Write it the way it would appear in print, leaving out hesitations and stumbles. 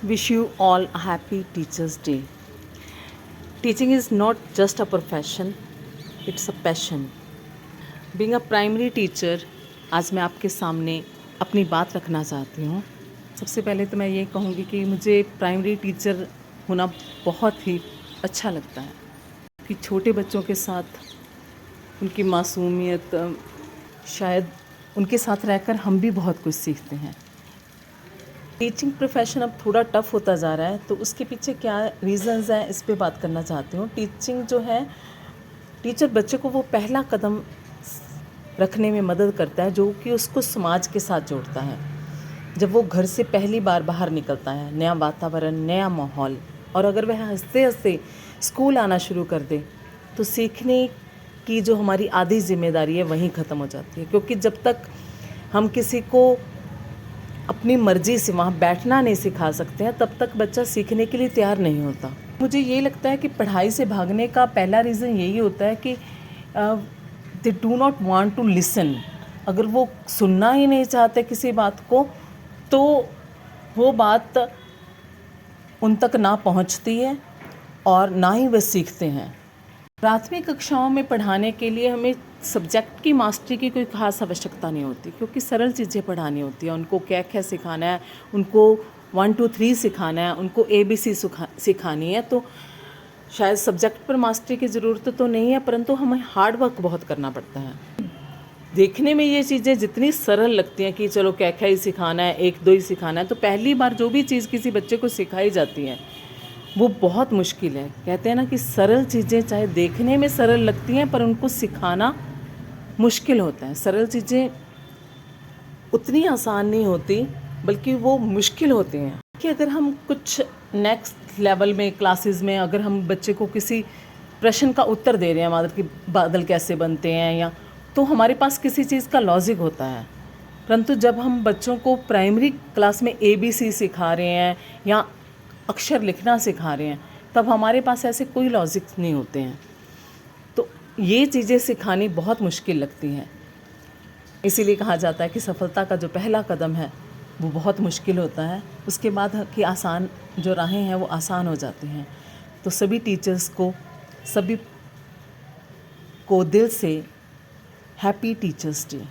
Wish you all a happy Teachers' Day. Teaching is not just a profession, it's a passion. Being a primary teacher, आज मैं आपके सामने अपनी बात रखना चाहती हूँ। सबसे पहले तो मैं ये कहूँगी कि मुझे प्राइमरी टीचर होना बहुत ही अच्छा लगता है कि छोटे बच्चों के साथ उनकी मासूमियत, शायद उनके साथ रहकर हम भी बहुत कुछ सीखते हैं। टीचिंग प्रोफेशन अब थोड़ा टफ़ होता जा रहा है, तो उसके पीछे क्या रीज़न्स हैं, इस पे बात करना चाहती हूँ। टीचिंग जो है, टीचर बच्चे को वो पहला कदम रखने में मदद करता है जो कि उसको समाज के साथ जोड़ता है। जब वो घर से पहली बार बाहर निकलता है, नया वातावरण, नया माहौल, और अगर वह हंसते हंसते स्कूल आना शुरू कर दे तो सीखने की जो हमारी आधी जिम्मेदारी है वहीं ख़त्म हो जाती है। क्योंकि जब तक हम किसी को अपनी मर्ज़ी से वहाँ बैठना नहीं सिखा सकते हैं, तब तक बच्चा सीखने के लिए तैयार नहीं होता। मुझे ये लगता है कि पढ़ाई से भागने का पहला रीज़न यही होता है कि they do not want to listen. अगर वो सुनना ही नहीं चाहते किसी बात को, तो वो बात उन तक ना पहुंचती है और ना ही वे सीखते हैं। प्राथमिक कक्षाओं में पढ़ाने के लिए हमें सब्जेक्ट की मास्टरी की कोई ख़ास आवश्यकता नहीं होती, क्योंकि सरल चीज़ें पढ़ानी होती हैं। उनको क्या क्या सिखाना है, उनको 1 2 3 सिखाना है, उनको ABC सिखानी है। तो शायद सब्जेक्ट पर मास्टरी की ज़रूरत तो नहीं है, परंतु हमें हार्ड वर्क बहुत करना पड़ता है। देखने में ये चीज़ें जितनी सरल लगती हैं कि चलो क्या क्या ही सिखाना है, 1 2 ही सिखाना है, तो पहली बार जो भी चीज़ किसी बच्चे को सिखाई जाती है वो बहुत मुश्किल है। कहते हैं ना कि सरल चीज़ें चाहे देखने में सरल लगती हैं, पर उनको सिखाना मुश्किल होता है। सरल चीज़ें उतनी आसान नहीं होती, बल्कि वो मुश्किल होती हैं। कि अगर हम कुछ नेक्स्ट लेवल में क्लासेस में अगर हम बच्चे को किसी प्रश्न का उत्तर दे रहे हैं, बादल कैसे बनते हैं, या तो हमारे पास किसी चीज़ का लॉजिक होता है। परंतु जब हम बच्चों को प्राइमरी क्लास में ABC सिखा रहे हैं या अक्षर लिखना सिखा रहे हैं, तब हमारे पास ऐसे कोई लॉजिक नहीं होते हैं। तो ये चीज़ें सिखानी बहुत मुश्किल लगती हैं। इसीलिए कहा जाता है कि सफलता का जो पहला कदम है वो बहुत मुश्किल होता है, उसके बाद की आसान जो राहें हैं वो आसान हो जाती हैं। तो सभी टीचर्स को, सभी को दिल से हैप्पी टीचर्स डे।